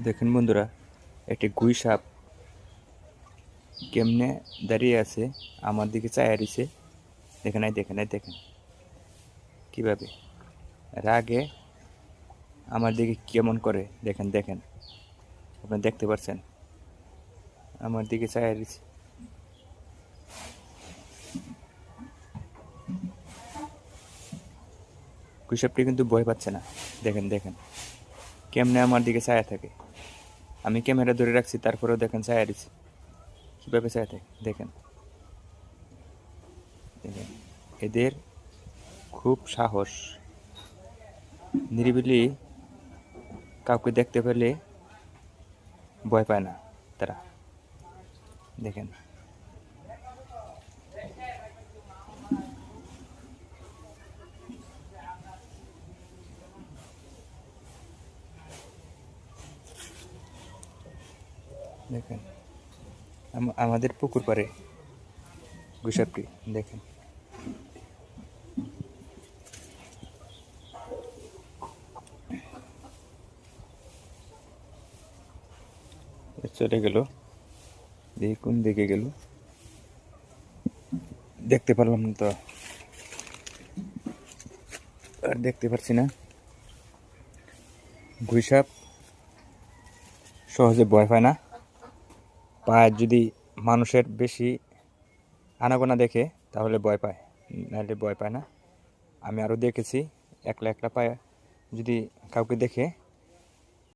দেখেন বন্ধুরা, একটি গুই সাপ কেমনে দাঁড়িয়ে আছে, আমার দিকে চায়া দিছে। দেখেন কিভাবে রাগে আমার দিকে কেমন করে। দেখেন আপনি দেখতে পাচ্ছেন, আমার দিকে চায়া দিছে। গুই সাপটি কিন্তু ভয় পাচ্ছে না। দেখেন কেমনে আমার দিকে চায়া থাকে। আমি ক্যামেরা ধরে রাখছি, তারপরেও দেখেন চায়া দিছে কিভাবে চায়া থাকে। দেখেন এদের খুব সাহস। নিরিবিলি কাউকে দেখতে পেলে ভয় পায় না তারা। দেখেন দেখেন আমাদের পুকুর পাড়ে গুই সাপটি। দেখেন চলে গেল, দেখি কোন দিকে গেল, দেখতে পারলাম না তো, আর দেখতে পারছি না। গুই সাপ সহজে ভয় পায় না। পায়ের যদি মানুষের বেশি আনাগোনা দেখে তাহলে ভয় পায়, নাহলে ভয় পায় না। আমি আরও দেখেছি একলা পায়ে যদি কাউকে দেখে